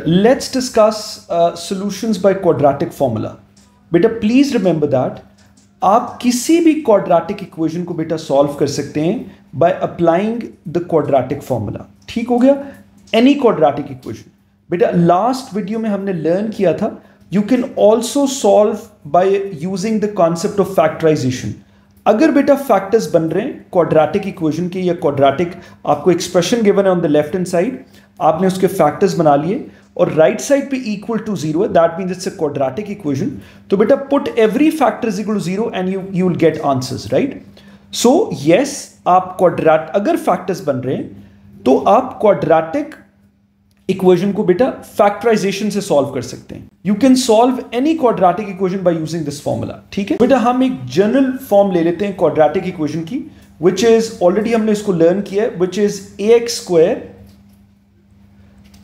Let's discuss solutions by quadratic formula. बेटा please remember that आप किसी भी क्वाड्रेटिक इक्वेशन को बेटा सॉल्व कर सकते हैं by applying the quadratic formula. ठीक हो गया. Any quadratic equation. बेटा लास्ट वीडियो में हमने लर्न किया था you can also solve by using the concept of factorisation. अगर बेटा फैक्टर्स बन रहे हैं क्वाड्रेटिक इक्वेशन के या क्वाड्रेटिक आपको एक्सप्रेशन गिवन है on the left hand side, आपने उसके फैक्टर्स बना लिए और राइट साइड पे इक्वल टू जीरो है, that means it's a quadratic equation. तो बेटा put every factor is equal to zero and you will get answers, right. So yes, आप क्वाड्रेट अगर फैक्टर्स बन रहे हैं तो आप क्वाड्रेटिक इक्वेशन को बेटा फैक्टराइजेशन से सॉल्व कर सकते हैं. You can solve any quadratic equation by using this formula. ठीक है बेटा, हम एक जनरल फॉर्म ले लेते हैं क्वाड्रेटिक इक्वेशन की, विच इज ऑलरेडी हमने इसको लर्न किया है, which is ax square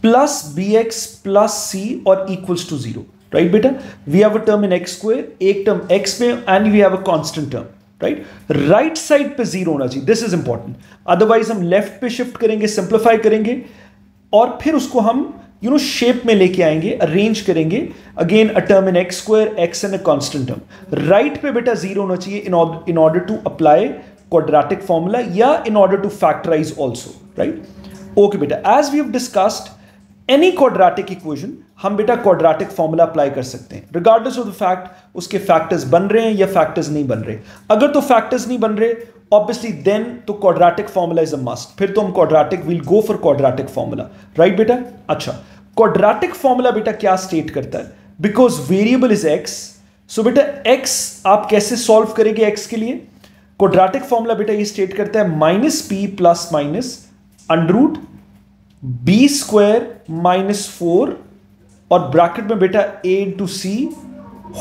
plus bx plus c और इक्वल्स टू जीरो. राइट बेटा, we have a term in x square, एक टर्म x में, and we have a constant term. Right, right side पे zero होना चाहिए. This is important, otherwise हम left पे shift करेंगे, सिंप्लीफाई करेंगे और फिर उसको हम शेप में लेके आएंगे, अरेंज करेंगे. Again a term in x square, x and a constant term. Right पे बेटा जीरो होना चाहिए in order to apply quadratic formula या in order to factorise also. Right, okay बेटा, as we have discussed any quadratic equation हम बेटा quadratic formula apply कर सकते हैं रिगार्डलेस ऑफ द फैक्ट उसके फैक्टर्स बन रहे हैं या फैक्टर्स नहीं बन रहे. अगर तो फैक्टर्स नहीं बन रहे ऑब्वियसली देन तो quadratic formula is a must. फिर तो हम quadratic will go for quadratic formula. Right बेटा, अच्छा क्वाड्रेटिक फॉर्मूला बेटा क्या स्टेट करता है, बिकॉज वेरिएबल इज एक्स. सो बेटा एक्स आप कैसे सॉल्व करेंगे एक्स के लिए. क्वाड्रेटिक फॉर्मूला बेटा ये स्टेट करता है minus P plus minus under root B square minus 4 और ब्रैकेट में बेटा a into C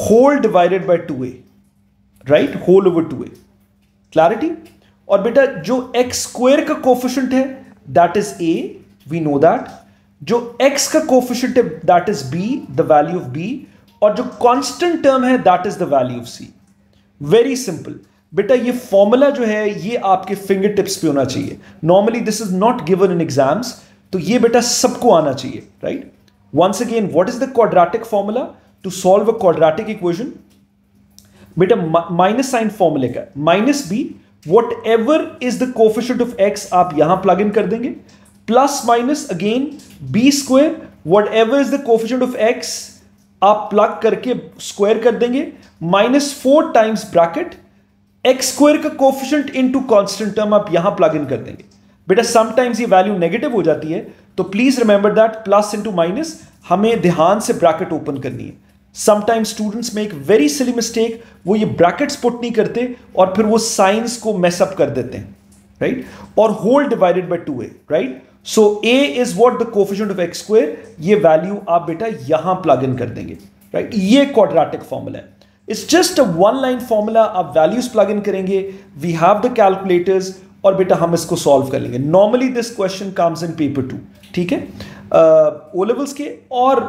whole divided by 2a. Right, whole over 2a. Clarity. और बेटा जो x स्क्वायर का कोफिशिएंट है that is a, we know that. जो x का कोफिशिएंट है that is b, the value of b. और जो कांस्टेंट टर्म है that is the value of c. Very simple बेटा, ये फॉर्मूला जो है ये आपके फिंगर टिप्स पे होना चाहिए. Normally this is not given in exams, तो ये बेटा सबको आना चाहिए. Right, once again what is the quadratic formula to solve a quadratic equation. बेटा माइनस साइन फॉर्मूले का minus B, whatever is the coefficient of X आप यहां प्लग इन कर देंगे, plus minus again B square, whatever is the coefficient of X आप plug करके square कर देंगे, minus 4 times bracket x square का कोफिशिएंट इनटू कांस्टेंट टर्म आप यहां प्लग इन कर देंगे. बेटा समटाइम्स ये वैल्यू नेगेटिव हो जाती है, तो please remember that plus into minus हमें ध्यान से ब्रैकेट ओपन करनी है. Sometimes students make very silly mistake, वो ये ब्रैकेट्स पुट नहीं करते और फिर वो साइंस को मेसअप कर देते हैं. राइट, और whole divided by 2a. Right, so a is what the coefficient of x square, ये वैल्यू आप बेटा यहां प्लग इन कर देंगे. राइट, ये क्वाड्रेटिक फॉर्मूला है. It's just a one line formula. आप वैल्यूज प्लग इन करेंगे, वी हैव द कैलकुलेटर्स और बेटा हम इसको सॉल्व कर लेंगे. Normally this question comes in paper 2. ठीक है, ओ लेवल्स के और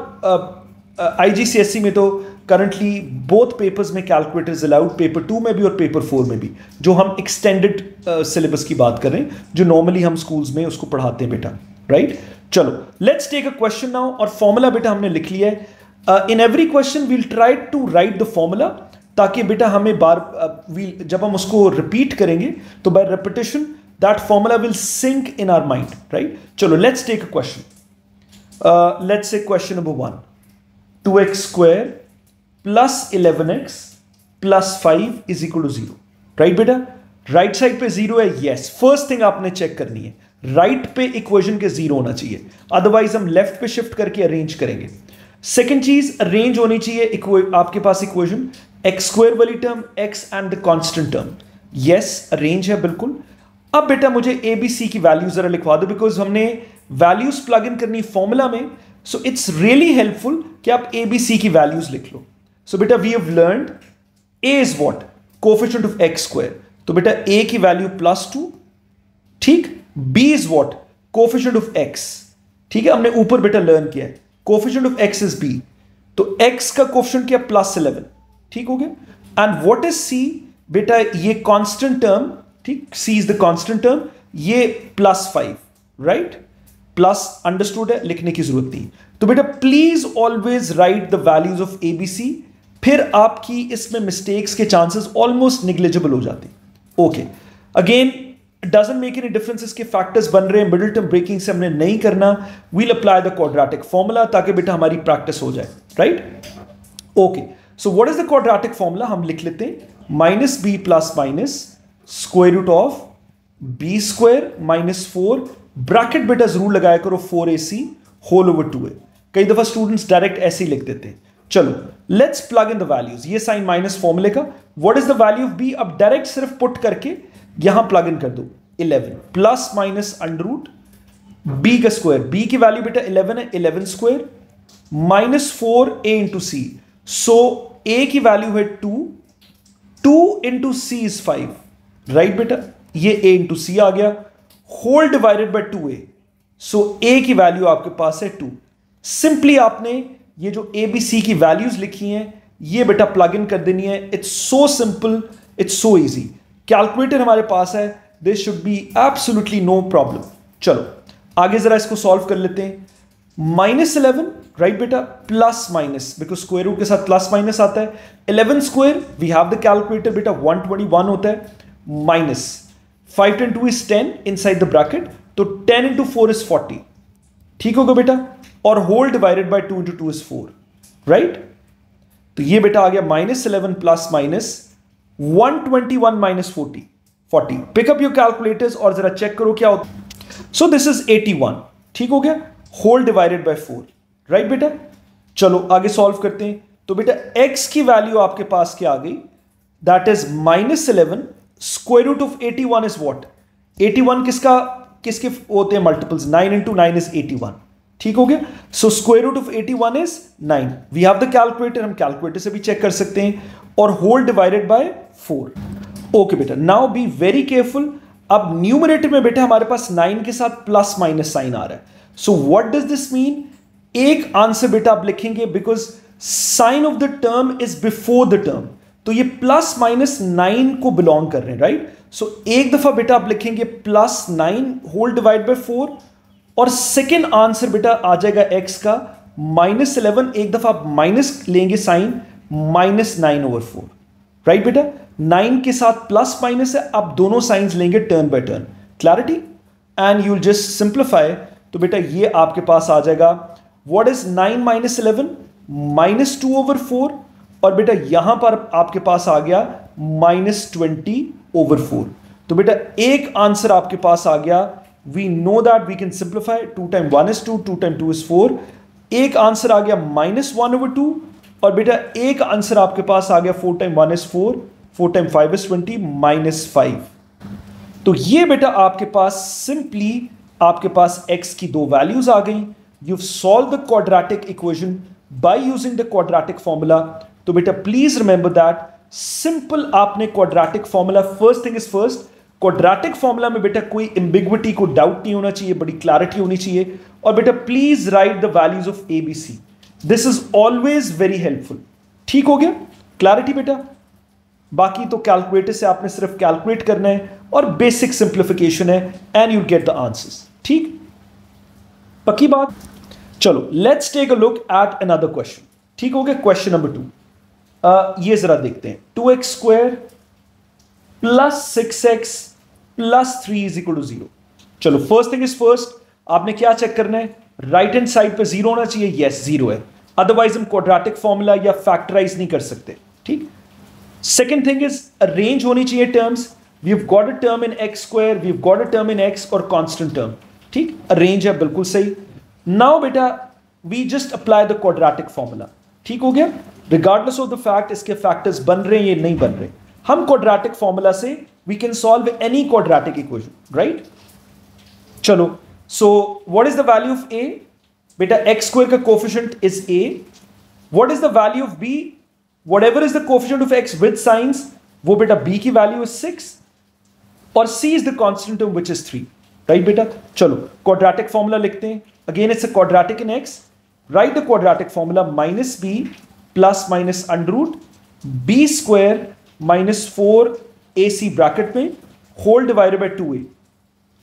IGCSE में तो करंटली बोथ पेपर्स में कैलकुलेटर्स अलाउड, पेपर 2 में भी और पेपर 4 में भी, जो हम एक्सटेंडेड सिलेबस की बात कर रहे हैं जो नॉर्मली हम स्कूल्स में उसको पढ़ाते हैं बेटा. राइट, चलो let's take a question now. और फॉर्मूला बेटा हमने लिख लिया है. In every question we'll try to write the formula, ताकि बेटा हमें जब हम उसको रिपीट करेंगे तो by repetition that formula will sink in our mind. Right, चलो let's take a question. Let's say question number 1, 2x square plus 11x plus 5 is equal to 0. Right बेटा, राइट साइड पे जीरो है. Yes, first thing आपने check करनी है right पे equation के zero होना चाहिए, अदरवाइज हम लेफ्ट पे शिफ्ट करके अरेंज करेंगे. सेकेंड चीज, अरेंज होनी चाहिए आपके पास इक्वेशन एक्स स्क्वायर वाली term, x and the constant term. Yes, arrange है बिल्कुल. अब बेटा मुझे ए बी सी की वैल्यूज जरा लिखवा दो, बिकॉज हमने वैल्यूज प्लग इन करनी फॉर्मूला में. सो इट्स रियली हेल्पफुल कि आप ए बी सी की वैल्यूज लिख लो. सो बेटा we have learned A is what, coefficient of X square. तो बेटा ए की वैल्यू +2. ठीक, B is what, coefficient of X. ठीक है, हमने ऊपर बेटा लर्न किया है coefficient of X is B, तो एक्स का कोफिशिएंट क्या +11. ठीक हो गया. एंड व्हाट इज सी, बेटा ये कांस्टेंट टर्म. ठीक, सी इज द कांस्टेंट टर्म, ये +5. राइट, प्लस अंडरस्टूड है, लिखने की जरूरत नहीं. तो बेटा please always right the values of ABC, फिर आपकी इसमें मिस्टेक्स के चांसेस ऑलमोस्ट निग्लिजिबल हो जाते हैं। Okay, again doesn't make any difference, इसके फैक्टर्स बन रहे हैं, मिडिल टर्म ब्रेकिंग से हमने नहीं करना, we'll apply the quadratic formula ताकि बेटा हमारी प्रैक्टिस हो जाए, right. Okay, so what is the quadratic formula, हम लिख लेते हैं minus B plus minus square root of B square minus 4, bracket बेटा जरूर लगाया करो 4ac होल ओवर 2a। कई दफा स्टूडेंट्स डायरेक्ट ऐसे ही लिख देते हैं। चलो let's plug in the values, ये साइन माइनस फॉर्मूले का, what is the value of B, अब डायरेक्ट सिर्फ पुट करके यहां प्लग इन कर दो 11 plus minus under root B का स्क्वायर, बी की वैल्यू बेटा 11 है, 11 square minus 4a into C, so a की वैल्यू है 2 इंटू सी इज 5, राइट बेटा, ये a इंटू सी आ गया, whole divided by 2a, so a की वैल्यू आपके पास है 2। सिंपली आपने ये जो ए बी सी की वैल्यूज लिखी हैं ये बेटा प्लग इन कर देनी है। It's so simple, it's so easy, calculator हमारे पास है, this should be absolutely no problem. चलो आगे जरा इसको सॉल्व कर लेते हैं। -11 राइट बेटा, plus minus, because square root के साथ प्लस माइनस आता है, 11 square we have the calculator बेटा 121 होता है, minus 5 × 2 is 10 inside the bracket, तो 10 × 4 इज 40, ठीक होगा बेटा, और whole divided by 2 × 2 is 4, right. तो ये बेटा आ गया -11 plus minus 121 minus 40, pick up your calculators और जरा चेक करो क्या होता। सो दिस इज 81, ठीक हो गया, होल डिवाइडेड बाय 4, राइट बेटा। चलो आगे सॉल्व करते हैं। तो बेटा x की वैल्यू आपके पास क्या आ गई, that is -11 square root of 81 is what, 81 किसके होते हैं मल्टीपल्स, 9 × 9 इज 81, ठीक हो गया। So square root of 81 is 9, we have the calculator, हम कैलकुलेटर से भी चेक कर सकते हैं, और होल डिवाइडेड बाय 4। ओके बेटा, नाउ बी वेरी केयरफुल, अब न्यूमरेटर में बेटा हमारे पास 9 के साथ प्लस माइनस साइन आ रहा है, so what does this mean, एक आंसर बेटा आप लिखेंगे because sign of the term is before the term, तो ये प्लस माइनस 9 को बिलोंग कर रहे हैं, राइट। सो एक दफा बेटा आप लिखेंगे +9 होल डिवाइड बाय 4, और सेकेंड आंसर बेटा आ जाएगा x का -11, एक दफा आप माइनस लेंगे साइन, -9/4, राइट बेटा, 9 के साथ प्लस माइनस है, आप दोनों साइंस लेंगे turn by turn, clarity, and you will just simplify. तो बेटा ये आपके पास आ जाएगा, व्हाट इज 9 - 11 -2/4, और बेटा यहां पर आपके पास आ गया -20/4। तो बेटा एक आंसर आपके पास आ गया, we know that we can simplify, 2 × 1 is 2, 2 × 2 is 4, एक आंसर आ गया -1/2, और बेटा एक आंसर आपके पास आ गया 4 × 1 is 4, 4 × 5 is 20, -5। तो ये बेटा आपके पास सिंपली आपके पास x की दो वैल्यूज आ गई, you solve the quadratic equation by using the quadratic formula. तो बेटा प्लीज रिमेंबर दैट सिंपल आपने quadratic formula, first thing is first, quadratic formula में बेटा कोई एम्बिग्विटी को डाउट नहीं होना चाहिए, बड़ी क्लैरिटी होनी चाहिए, और बेटा please write the values of A B C, this is always very helpful, ठीक हो गया, क्लैरिटी बेटा। बाकी तो कैलकुलेटर से आपने सिर्फ कैलकुलेट करना है और बेसिक सिंप्लीफिकेशन है and you get the answers, ठीक, पक्की बात। चलो let's take a look at another question, ठीक हो गया, क्वेश्चन नंबर 2। ये जरा देखते हैं, 2x² + 6x + 3 = 0। चलो फर्स्ट थिंग इज फर्स्ट, आपने क्या चेक करना है, राइट हैंड साइड पे 0 होना चाहिए, यस 0 है, अदरवाइज हम क्वाड्रेटिक फॉर्मूला या फैक्टराइज नहीं कर सकते, ठीक। सेकेंड थिंग इज अरेंज होनी चाहिए terms, we have got a term in x², we have got a term in x और कांस्टेंट टर्म, ठीक, अरेंज है, बिल्कुल सही। नाउ बेटा we just apply the quadratic formula, ठीक हो गया, रिगार्डलेस ऑफ द फैक्ट इसके फैक्टर्स बन रहे हैं ये नहीं बन रहे, हम क्वाड्रेटिक फॉर्मूला से we can solve any quadratic equation, right. चलो so what is the value of a, बेटा x² का coefficient is a, what is the value of b, whatever is the coefficient of x with signs, वो बेटा b की value is 6, और c is the constant term which is 3, right बेटा। चलो quadratic formula लिखते हैं, again it's a quadratic in x, write the quadratic formula, -b + √b² - 4ac bracket में whole divided by 2a,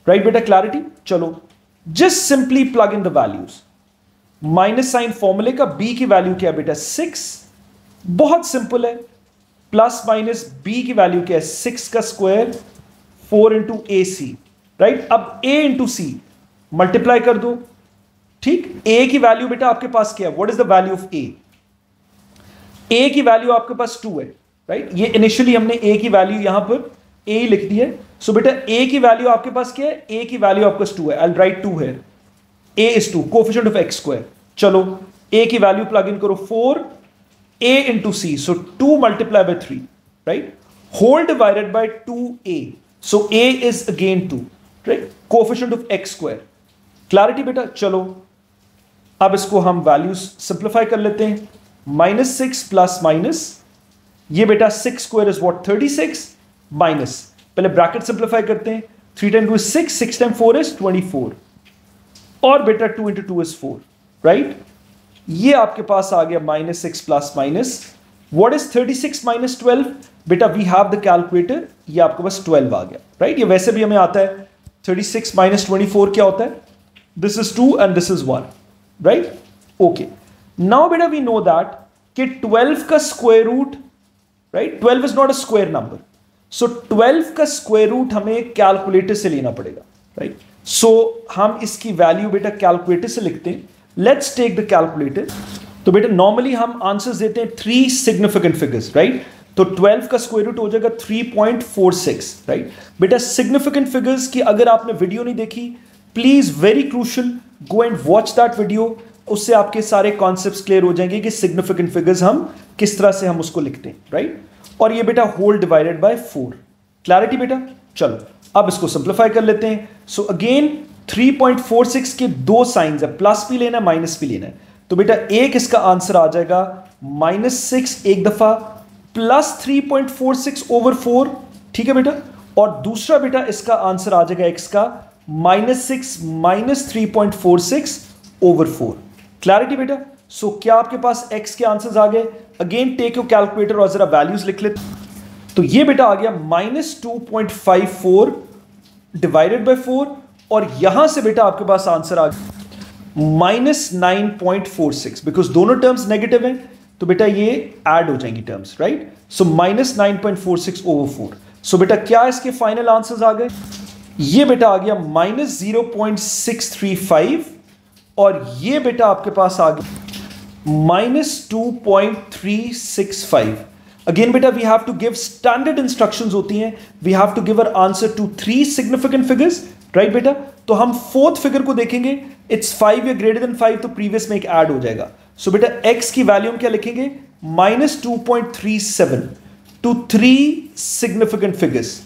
right बेटा, clarity. चलो just simply plug in the values, minus sign फॉर्मूले का B की value क्या है बेटा 6, बहुत सिंपल है, प्लस माइनस बी की वैल्यू क्या है 6 का स्क्वायर 4 इंटू ए सी, राइट। अब ए इंटू सी मल्टीप्लाई कर दो, ठीक। ए की वैल्यू बेटा आपके पास क्या है, what is the value of A, A की वैल्यू आपके पास 2 है, राइट। ये इनिशियली हमने ए की वैल्यू यहां पर ए लिख दी है, सो बेटा ए की वैल्यू आपके पास क्या है, ए की वैल्यू आपके पास 2 है, आई राइट 2 है, A is 2, coefficient of X square. चलो ए की वैल्यू प्लग इन करो 4 A into C, so 2 multiply by 3, right, whole divided by 2a, so a is again 2, right, coefficient of X square. Clarity बेटा। चलो अब इसको हम values simplify कर लेते हैं, -6 प्लस माइनस, ये बेटा 6 स्क्वायर इज व्हाट 36, माइनस, पहले ब्रैकेट सिंप्लीफाई करते हैं, 3 टाइम 2 इज 6, 6 टाइम 4 इज 24, और बेटा 2 इंटू 2 इज 4, राइट। ये आपके पास आ गया -6 plus minus, what is 36 minus 12, बेटा वी हैव द कैलकुलेटर, ये आपके पास 12 आ गया, राइट। ये वैसे भी हमें आता है, 36 माइनस 24 क्या होता है, this is 2 and this is 1, right, okay. Now बेटा वी नो दैट कि 12 का square root, right, 12 is not a square number, so 12 का स्क्वायर रूट हमें कैलकुलेटर से लेना पड़ेगा, राइट। सो हम इसकी वैल्यू बेटा कैलकुलेटर से लिखते हैं, लेट्स टेक द कैलकुलेटर। तो बेटा नॉर्मली हम आंसर्स देते हैं 3 सिग्निफिकेंट फिगर्स, राइट। तो 12 का स्क्वायर रूट हो जाएगा 3.46, राइट। बेटा सिग्निफिकेंट फिगर्स की अगर आपने वीडियो नहीं देखी, please very crucial, go and watch that video, उससे आपके सारे कॉन्सेप्ट्स क्लियर हो जाएंगे कि सिग्निफिकेंट फिगर्स हम किस तरह से हम उसको लिखते हैं, राइट। और ये बेटा होल डिवाइडेड बाय 4, क्लैरिटी बेटा। चलो अब इसको सिंप्लीफाई कर लेते हैं, सो अगेन 3.46 के 2 साइंस है, प्लस भी लेना है माइनस भी लेना है, तो बेटा एक इसका आंसर आ जाएगा -6 एक दफा, प्लस 3.46 ओवर 4, ठीक है बेटा, और दूसरा बेटा इसका आंसर आ जाएगा x का -6 माइनस 3.46 ओवर 4, क्लैरिटी बेटा। सो क्या आपके पास x के आंसर्स आ गए, अगेन टेक योर कैलकुलेटर और जरा वैल्यूज लिख लेते, तो ये बेटा आ गया -2.54 डिवाइडेड बाय 4, और यहां से बेटा आपके पास आंसर आ गया -9.46, बिकॉज दोनों टर्म्स नेगेटिव हैं, तो बेटा ये ऐड हो जाएंगी टर्म्स, राइट। सो -9.46 ओवर 4, सो बेटा क्या इसके फाइनल आंसर्स आ गए, ये बेटा आ गया -0.635, और ये बेटा आपके पास आ गया -2.365। अगेन बेटा we have to give standard instructions होती हैं, we have to give our answer to 3 significant figures, right बेटा। तो हम 4th फिगर को देखेंगे, इट्स 5 या ग्रेटर देन 5, तो प्रीवियस में एक ऐड हो जाएगा, सो बेटा x की वैल्यू हम क्या लिखेंगे, -2.37 टू 3 सिग्निफिकेंट फिगर्स,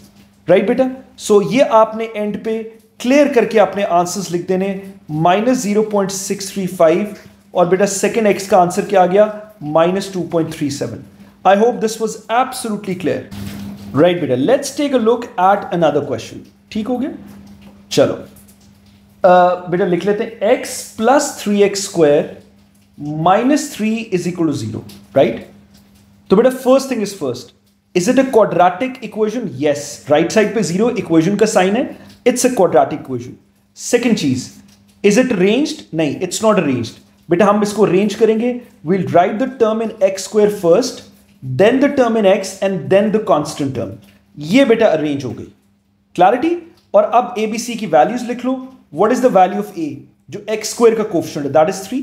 राइट बेटा। सो ये आपने एंड पे क्लियर करके अपने आंसर्स लिख देने, -0.635, और बेटा सेकेंड x का आंसर क्या आ गया, -2.37। I hope this was absolutely clear, right बेटा। Let's take a look at another question, ठीक हो गया। चलो बेटा लिख लेते हैं, x plus 3x square -3 is equal to 0, right. तो बेटा first thing is first, is it a quadratic equation, yes, right side पे 0 इक्वेशन का साइन है, it's a quadratic equation. Second चीज, इज इट अरेंज्ड, नहीं इट्स नॉट अरेंज्ड, बेटा हम इसको अरेंज करेंगे, we'll write the term in x square first, then the term in x and then the constant term, ये बेटा arrange हो गई, क्लैरिटी। और अब ABC की वैल्यूज लिख लो, what is the value of A, जो x स्क्वायर का कोफिशिएंट है दैट इज 3,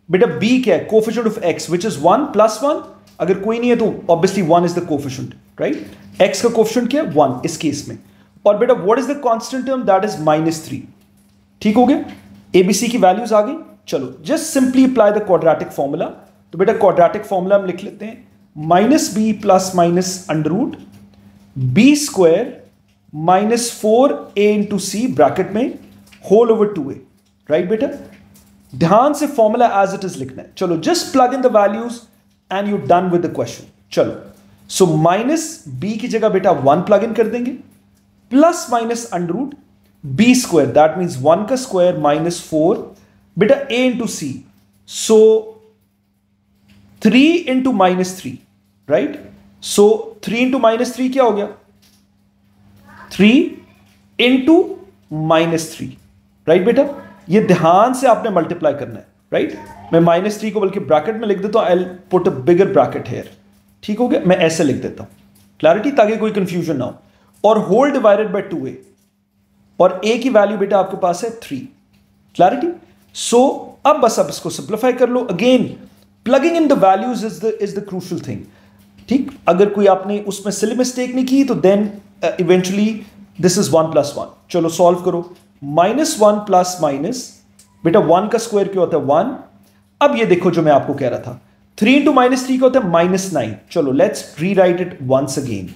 बेटा B क्या है, coefficient of x which is 1 plus 1, अगर कोई नहीं है तो obviously 1 is the coefficient, right. x का कोफिशिएंट क्या है 1 इस केस में, और बेटा what is the constant term, that is -3, ठीक हो गया। ABC की वैल्यूज आ गई, चलो just simply apply the quadratic formula, तो बेटा क्वाड्रेटिक फॉर्मूला हम लिख लेते हैं, -b plus minus under root b square -4a into C bracket में होल ओवर 2a, राइट बेटा। ध्यान से फॉर्मूला एज इट इज लिखना है, चलो just plug in the values and you done with the question. चलो सो -b की जगह बेटा 1 प्लग इन कर देंगे, plus minus under root b square, that means 1 का स्क्वायर -4, बेटा a into C, so 3 into -3, right. So 3 into -3 क्या हो गया, 3 इंटू -3, राइट बेटा। ये ध्यान से आपने मल्टीप्लाई करना है, राइट। मैं -3 को बल्कि ब्रैकेट में लिख देता हूं, I put a bigger bracket here, ठीक हो गया। मैं ऐसे लिख देता हूं, क्लैरिटी, ताकि कोई कंफ्यूजन ना हो। और होल डिवाइडेड बाय 2a, और a की वैल्यू बेटा आपके पास है 3, क्लैरिटी। सो अब बस अब इसको सिंप्लीफाई कर लो। Again plugging in the values is the crucial thing, ठीक। अगर कोई आपने उसमें सिली मिस्टेक नहीं की तो देन इवेंचुअली दिस इज 1 + 1। चलो सॉल्व करो। -1 प्लस माइनस, बेटा 1 का स्क्वायर क्या होता है 1। अब ये देखो जो मैं आपको कह रहा था, 3 × -3 क्या होता है -9। चलो let's rewrite it once again.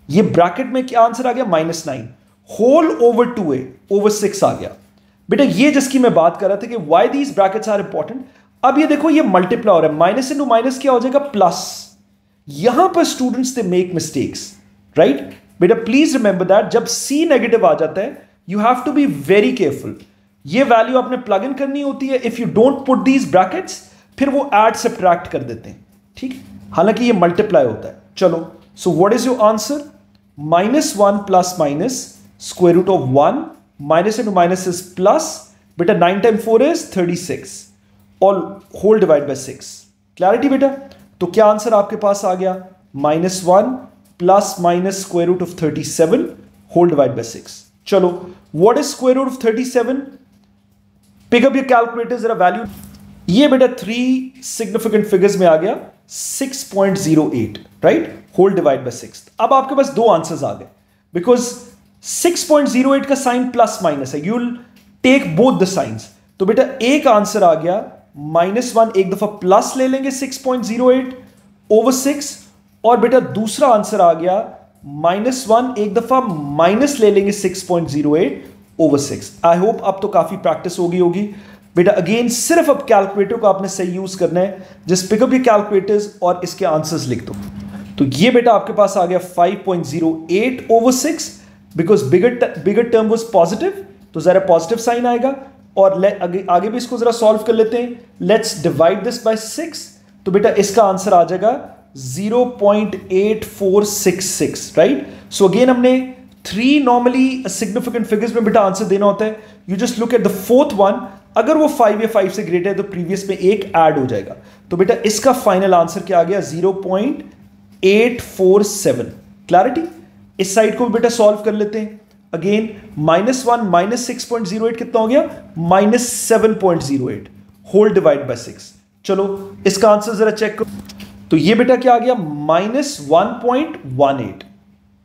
ये ब्रैकेट में क्या आंसर आ गया -9, होल ओवर 2a ओवर 6 आ गया। बेटा ये जिसकी मैं बात कर रहा था कि why these brackets are important. अब ये देखो ये मल्टीप्लाई हो रहा है, माइनस इंटू माइनस क्या हो जाएगा प्लस। यहां पर students they make mistakes, right. बेटा प्लीज रिमेंबर दैट जब c नेगेटिव आ जाता है you have to be very careful. ये वैल्यू आपने प्लग इन करनी होती है। If you don't put these brackets फिर वो ऐड सब्ट्रैक्ट कर देते हैं, ठीक। हालांकि ये मल्टीप्लाई होता है। चलो so what is your answer, -1 plus minus square root of 1, minus into minus is plus. बेटा 9 × 4 इज 36 और होल डिवाइड बाय 6, क्लैरिटी बेटा। तो क्या आंसर आपके पास आ गया, -1 plus minus square root of 37 whole divide by 6। चलो what is square root of 37, pick up your calculator जरा वैल्यू। ये बेटा 3 सिग्निफिकेंट फिगर्स में आ गया 6.08, राइट, होल डिवाइड बाय 6। अब आपके पास दो आंसर्स आ गए बिकॉज 6.08 का साइन प्लस माइनस है, you will take both the signs. तो बेटा एक आंसर आ गया -1, एक दफा प्लस ले लेंगे 6.08 ओवर 6, और बेटा दूसरा आंसर आ गया -1, एक दफा माइनस ले लेंगे 6.08 ओवर 6। आई होप अब तो काफी प्रैक्टिस होगी बेटा। अगेन सिर्फ अब कैलकुलेटर को आपने सही यूज करना है। जस्ट पिकअप ये कैलकुलेटर्स और इसके आंसर्स लिख दो। तो ये बेटा आपके पास आ गया 5.08 over 6 because bigger term was positive, तो जरा पॉजिटिव साइन आएगा। और आगे भी इसको जरा सॉल्व कर लेते हैं। लेट्स डिवाइड दिस बाय 6, तो बेटा इसका आंसर आ जाएगा 0.8466, राइट। सो अगेन हमने 3 नॉर्मली सिग्निफिकेंट फिगर्स में बेटा आंसर देना होता है। You just look at the fourth one, अगर वो 5 या 5 से ग्रेटर है तो प्रीवियस में एक ऐड हो जाएगा। तो बेटा इसका फाइनल आंसर क्या आ गया 0.847, क्लैरिटी। इस साइड को भी बेटा सॉल्व कर लेते हैं। अगेन -1 माइनस 6.08 कितना हो गया -7.08 होल डिवाइड बाय 6। चलो इसका आंसर जरा चेक करो। तो ये बेटा क्या आ गया -1.18,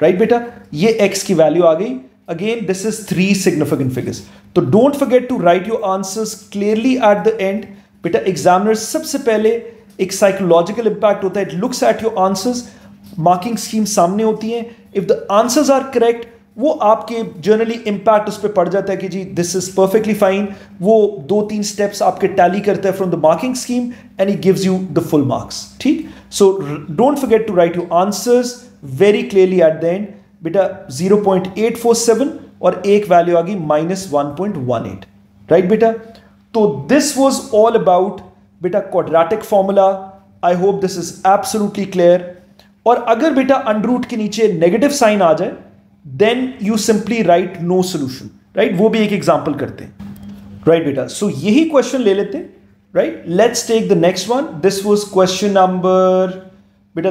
राइट बेटा। ये x की वैल्यू आ गई। Again this is 3 significant figures. तो don't forget to write your answers clearly at the end. बेटा एग्जामिनर सबसे पहले एक साइकोलॉजिकल इंपैक्ट होता है, it looks at your answers. Marking scheme सामने होती है, if the answers are correct वो आपके जनरली इंपैक्ट उस पर पड़ जाता है कि जी दिस इज परफेक्टली फाइन। वो 2-3 स्टेप्स आपके टैली करता है from the marking scheme and he gives you the full marks, ठीक। So don't forget to write your answers very clearly at the end. बेटा 0.847 और एक वैल्यू आ गई -1.18, राइट बेटा। तो दिस वॉज ऑल अबाउट बेटा quadratic formula. I hope this is absolutely clear. और अगर बेटा अंडर रूट के नीचे नेगेटिव साइन आ जाए then you simply write no solution, right. वो भी एक एग्जांपल करते हैं, राइट बेटा। सो यही क्वेश्चन ले लेते हैं, right. Let's take the next one. This was question number बेटा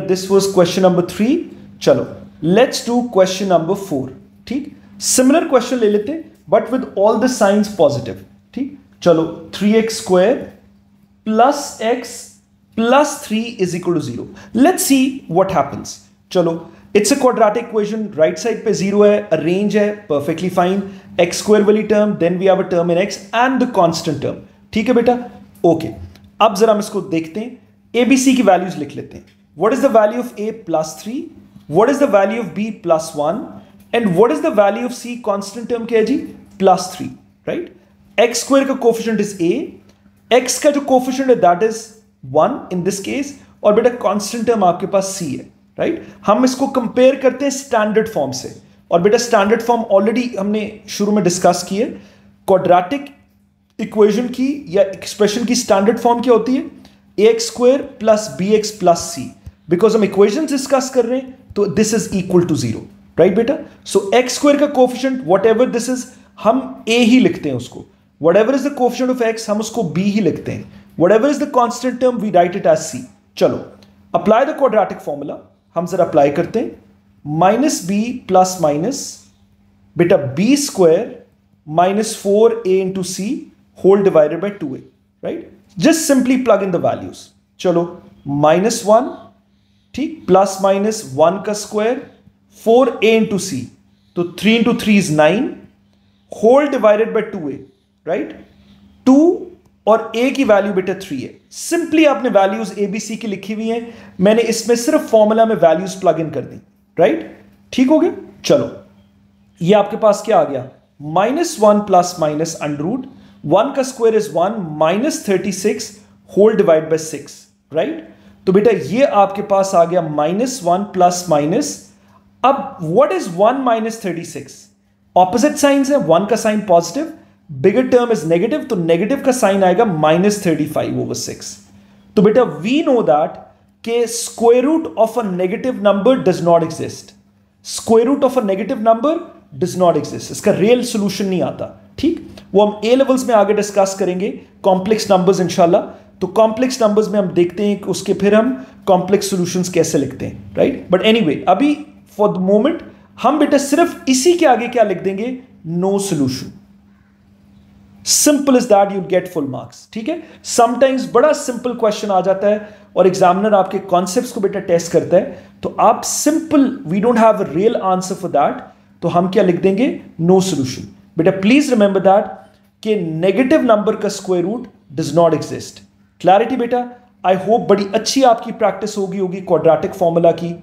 3। चलो लेट्स डू क्वेश्चन नंबर 4, ठीक। सिमिलर क्वेश्चन ले लेते हैं but with all the signs positive, ठीक। चलो 3x² plus x plus 3 is equal to 0। Let's see what happens. चलो it's a quadratic equation, right side पे 0 है, रेंज है, परफेक्टली फाइन। x² वाली term, then we have a term in x and the constant term, ठीक है बेटा। Okay अब जरा हम इसको देखते हैं। ABC की वैल्यूज लिख लेते हैं। What is the value of A +3, what is the value of B +1 and what is the value of C constant term क्या है जी +3, राइट। x² का कोफिशिएंट इज A, x का जो कोफिशिएंट है that is 1 in this case, और बेटा constant term आपके पास C है, राइट। हम इसको कंपेयर करते हैं स्टैंडर्ड फॉर्म से, और बेटा स्टैंडर्ड फॉर्म ऑलरेडी हमने शुरू में डिस्कस की है। क्वाड्रेटिक इक्वेशन की या एक्सप्रेशन की स्टैंडर्ड फॉर्म क्या होती है ax² + bx + c। बिकॉज हम इक्वेशन डिस्कस कर रहे हैं तो this is equal to 0, right बेटा। सो x² का coefficient whatever this is, हम a ही लिखते हैं उसको, whatever is the coefficient of x हम उसको b ही लिखते हैं, whatever is the constant term we write it as c. चलो apply the quadratic formula, हम जरा अप्लाई करते हैं. माइनस बी प्लस माइनस बेटा B square minus 4a into c whole divided by 2a, right. Just simply plug in the values. चलो -1 ठीक, plus minus 1 का square 4a into c, तो 3 into 3 is 9 whole divided by 2a, right. 2 और a की value बेटा 3 है. Simply आपने values A B सी की लिखी हुई हैं, मैंने इसमें सिर्फ फॉर्मूला में वैल्यूज प्लग इन कर दी, राइट. ठीक हो गया. चलो ये आपके पास क्या आ गया, -1 प्लस माइनस अंडर 1 का square is 1 -36 whole divide by 6, right. तो बेटा ये आपके पास आ गया -1 प्लस माइनस. अब व्हाट इज 1 -36? ऑपोजिट साइंस है, 1 का sign positive, bigger term is negative, तो नेगेटिव का साइन आएगा -35/6. तो बेटा वी नो दैट के square root of a negative number does not exist. Square root of a negative number does not exist, इसका real solution नहीं आता. ठीक, वो हम ए लेवल्स में आगे डिस्कस करेंगे, कॉम्प्लेक्स नंबर्स इंशाल्लाह. तो कॉम्प्लेक्स नंबर्स में हम देखते हैं कि उसके फिर हम कॉम्प्लेक्स सॉल्यूशंस कैसे लिखते हैं, राइट. बट एनीवे अभी फॉर द मोमेंट हम बेटा सिर्फ इसी के आगे क्या लिख देंगे, no solution. Simple is that, you get full marks. ठीक है, समटाइम्स बड़ा सिंपल क्वेश्चन आ जाता है और एग्जामिनर आपके कॉन्सेप्ट्स को बेटा टेस्ट करता है, तो आप simple, we don't have a real answer for that, तो हम क्या लिख देंगे, नो सॉल्यूशन. बेटा प्लीज रिमेंबर दैट कि नेगेटिव नंबर का square root does not exist. Clarity बेटा, आई होप बड़ी अच्छी आपकी प्रैक्टिस होगी क्वाड्रेटिक फॉर्मूला की.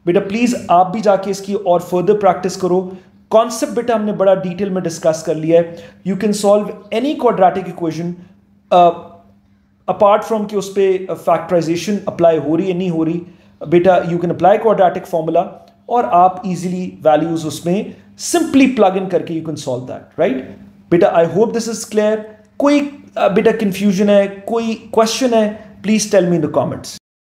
बेटा प्लीज आप भी जाके इसकी और फर्दर प्रैक्टिस करो. कॉन्सेप्ट बेटा हमने बड़ा डिटेल में डिस्कस कर लिया है. You can solve any quadratic equation apart from कि उस पर फैक्टराइजेशन अप्लाई हो रही है नहीं हो रही. बेटा you can apply quadratic formula और आप इजीली वैल्यूज उसमें सिंपली प्लग इन करके you can solve that, right. बेटा I hope this is clear. कोई बेटा कंफ्यूजन है, कोई क्वेश्चन है, please tell me in the comments.